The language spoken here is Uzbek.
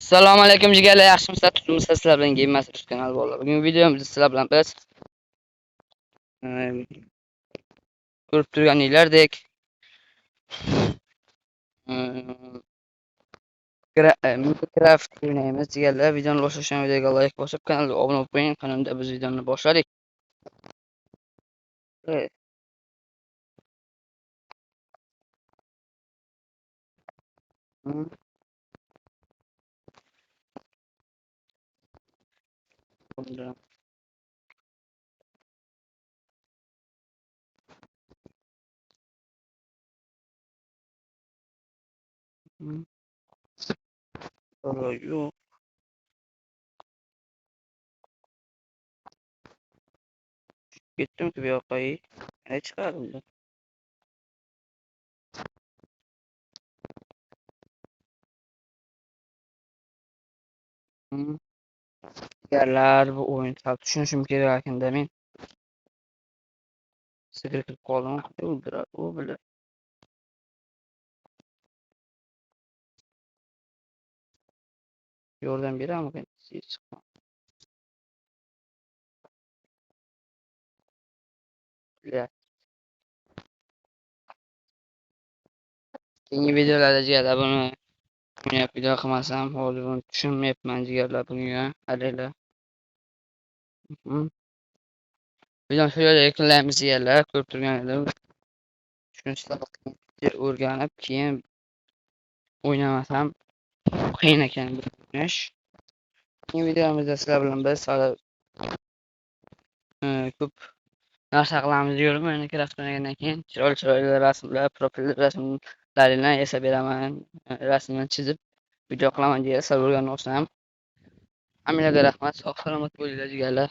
Assalomu alaykum jigarlar, yaxshimisizlar? Tutmisiz? Sizlar bilan Game Master kanali bor. Bugungi videomizda sizlar bilan biz ko'rib turganinglardek Minecraft o'ynaymiz jigarlar. Videoni boshlashdan videoga like bosib, kanalga obuna bo'lib qo'ying. Qanunda biz videoni boshladik. Evet. Hı. Bunda. Hı. Sonra yok. Gittim ki bir yakayı. Ne çıkardım da? Hı. Jigarlar, bu o'yin sal tushunishim kerak ekanda men. Sigir kirib qoldim. O'ldiradi u bilan. Yordam beramiz. Siz chiqing. Keyingi videolarda jigarlar buni video qilmasam hozir buni tushunmayapman jigarlar bunga alanglar. Videoni shu yerga yakunlaymiz jigarlar. Ko'rib turganingizdek tushunishni o'rganib keyin o'ynamasam qiyin ekan bu o'ynash. Keyingi videomizda sizlar bilan biz hali ko'p narsa qilamiz diyorum. Minecraft o'ynagandan keyin chiroyli rasmlar, profil rasmlarini yasab beraman. Rasmini chizib video qilaman jigarlar. Sizlar o'rganib olsam. Hammalarga rahmat. Sog' salomat bo'linglar jigarlar.